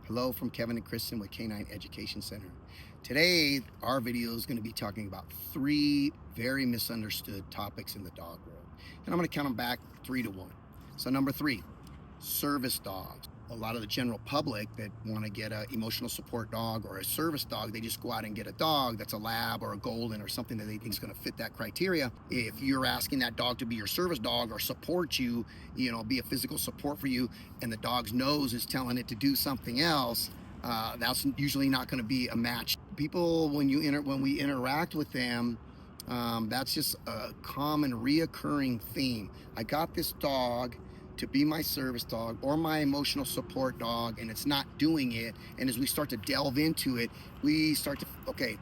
Hello from Kevin and Kristen with Canine Education Center. Today, our video is going to be talking about three very misunderstood topics in the dog world. And I'm going to count them back 3-1. So number 3, service dogs. A lot of the general public that want to get an emotional support dog or a service dog, they just go out and get a dog that's a lab or a golden or something that they think is going to fit that criteria. If you're asking that dog to be your service dog or support you, be a physical support for you, and the dog's nose is telling it to do something else, that's usually not going to be a match. People, when we interact with them, that's just a common reoccurring theme. I got this dog to be my service dog or my emotional support dog, and it's not doing it. And as we start to delve into it, we start to, okay,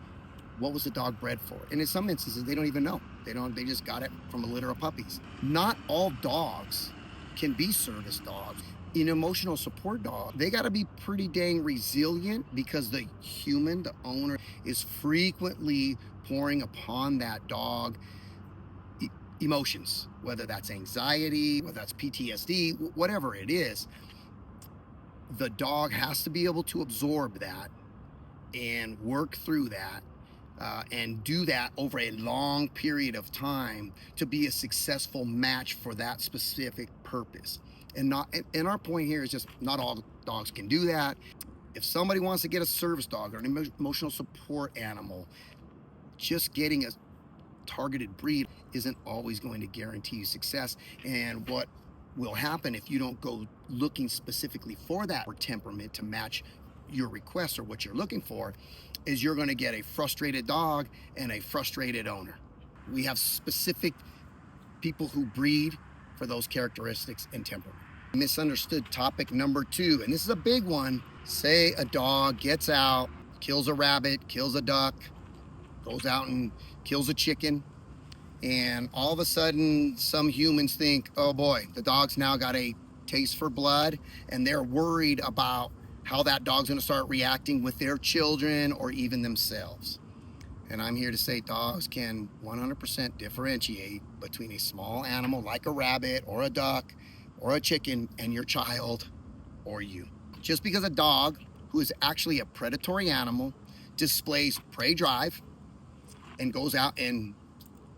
what was the dog bred for? And in some instances, they don't even know. They just got it from a litter of puppies. Not all dogs can be service dogs. An emotional support dog, they got to be pretty dang resilient because the human, the owner, is frequently pouring upon that dog emotions, whether that's anxiety, whether that's PTSD, whatever it is. The dog has to be able to absorb that and work through that and do that over a long period of time to be a successful match for that specific purpose. And our point here is just not all dogs can do that. If somebody wants to get a service dog or an emotional support animal, just getting a targeted breed isn't always going to guarantee you success. And what will happen if you don't go looking specifically for that temperament to match your request or what you're looking for is you're going to get a frustrated dog and a frustrated owner. We have specific people who breed for those characteristics and temperament. Misunderstood topic number 2, and this is a big one. Say a dog gets out, kills a rabbit, kills a duck, goes out and kills a chicken, and all of a sudden some humans think, oh boy, the dog's now got a taste for blood, and they're worried about how that dog's going to start reacting with their children or even themselves. And I'm here to say dogs can 100% differentiate between a small animal like a rabbit or a duck or a chicken and your child or you. Just because a dog who is actually a predatory animal displays prey drive and goes out and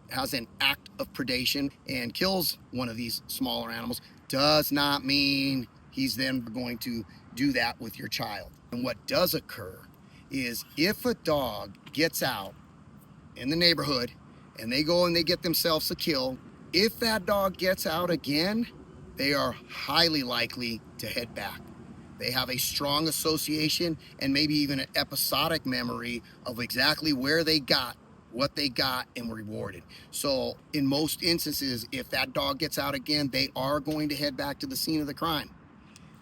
has an act of predation and kills one of these smaller animals does not mean he's then going to do that with your child. And what does occur is if a dog gets out in the neighborhood and they go and they get themselves a kill, if that dog gets out again, they are highly likely to head back. They have a strong association and maybe even an episodic memory of exactly where they got what they got and were rewarded. So in most instances, if that dog gets out again, they are going to head back to the scene of the crime.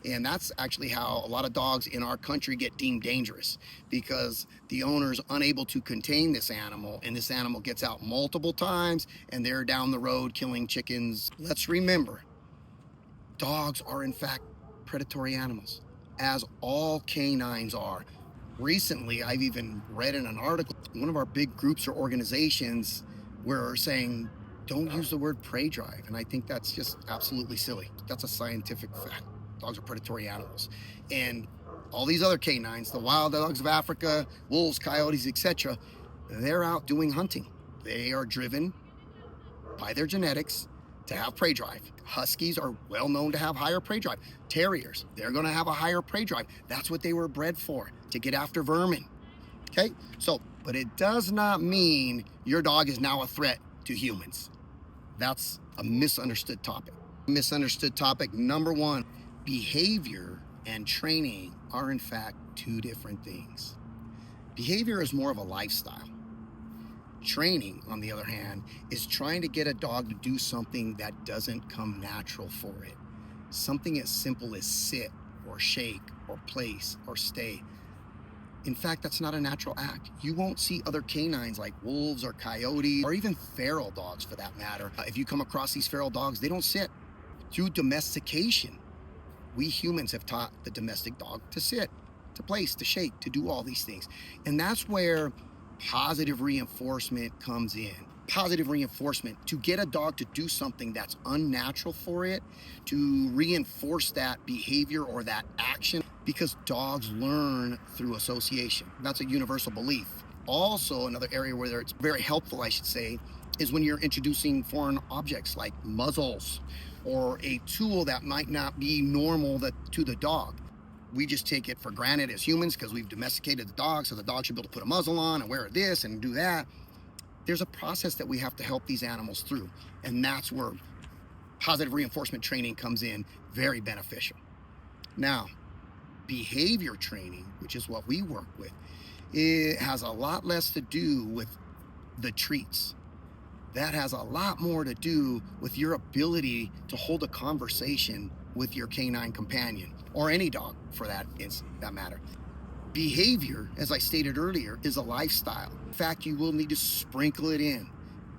And that's actually how a lot of dogs in our country get deemed dangerous, because the owner's unable to contain this animal, and this animal gets out multiple times and they're down the road killing chickens. Let's remember, dogs are in fact predatory animals, as all canines are. Recently, I've even read in an article, one of our big groups or organizations were saying, don't use the word prey drive. And I think that's just absolutely silly. That's a scientific fact. Dogs are predatory animals. And all these other canines, the wild dogs of Africa, wolves, coyotes, etc., they're out doing hunting. They are driven by their genetics to have prey drive. Huskies are well known to have higher prey drive. Terriers, they're going to have a higher prey drive. That's what they were bred for, to get after vermin. Okay, so, but it does not mean your dog is now a threat to humans. That's a misunderstood topic. Misunderstood topic number 1, behavior and training are in fact 2 different things. Behavior is more of a lifestyle. Training, on the other hand, is trying to get a dog to do something that doesn't come natural for it. Something as simple as sit or shake or place or stay. In fact, that's not a natural act. You won't see other canines like wolves or coyotes or even feral dogs for that matter. If you come across these feral dogs, they don't sit. Through domestication, we humans have taught the domestic dog to sit, to place, to shake, to do all these things. And that's where positive reinforcement comes in. Positive reinforcement to get a dog to do something that's unnatural for it, to reinforce that behavior or that action. because dogs learn through association. That's a universal belief. Also, another area where it's very helpful, I should say, is when you're introducing foreign objects like muzzles or a tool that might not be normal to the dog. We just take it for granted as humans because we've domesticated the dog, so the dog should be able to put a muzzle on and wear this and do that. There's a process that we have to help these animals through, and that's where positive reinforcement training comes in very beneficial. Now, behavior training, which is what we work with, it has a lot less to do with the treats. That has a lot more to do with your ability to hold a conversation with your canine companion, or any dog for that matter. Behavior, as I stated earlier, is a lifestyle. In fact, you will need to sprinkle it in,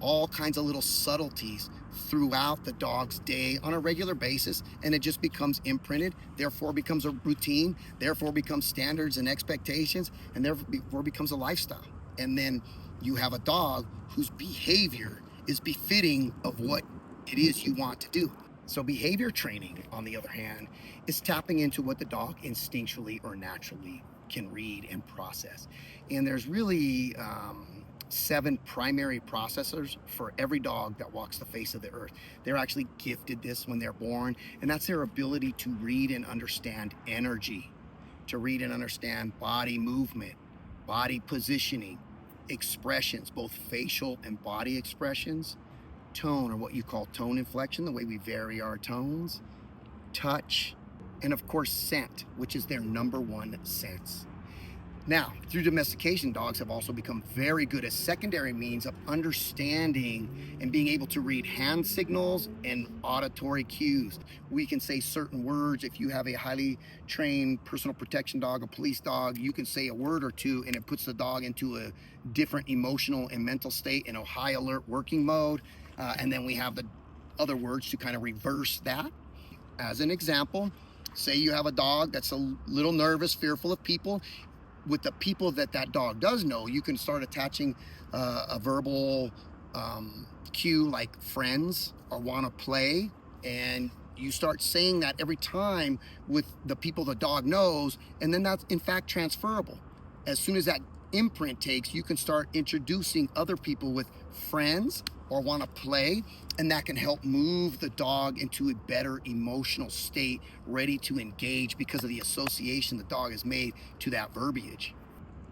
all kinds of little subtleties throughout the dog's day on a regular basis, and it just becomes imprinted, therefore becomes a routine, therefore becomes standards and expectations, and therefore becomes a lifestyle. And then you have a dog whose behavior is befitting of what it is you want to do. So behavior training, on the other hand, is tapping into what the dog instinctually or naturally can read and process. And there's really 7 primary processors for every dog that walks the face of the earth. They're actually gifted this when they're born, and that's their ability to read and understand energy, to read and understand body movement, body positioning, expressions, both facial and body expressions, tone, or what you call tone inflection, the way we vary our tones, touch, and of course scent, which is their number 1 sense. Now, through domestication, dogs have also become very good as secondary means of understanding and being able to read hand signals and auditory cues. We can say certain words. If you have a highly trained personal protection dog, a police dog, you can say a word or two and it puts the dog into a different emotional and mental state in a high alert working mode. And then we have the other words to kind of reverse that. As an example, say you have a dog that's a little nervous, fearful of people. With the people that dog does know, you can start attaching a verbal cue like friends or want to play, and you start saying that every time with the people the dog knows, and then that's in fact transferable. As soon as that imprint takes, you can start introducing other people with friends or want to play, and that can help move the dog into a better emotional state, ready to engage because of the association the dog has made to that verbiage.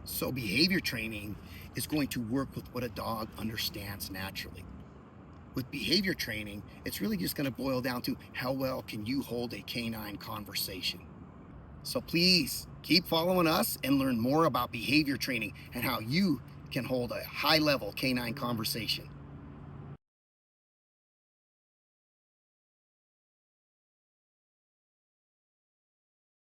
So behavior training is going to work with what a dog understands naturally. With behavior training, it's really just going to boil down to how well can you hold a canine conversation. So please keep following us and learn more about behavior training and how you can hold a high-level canine conversation.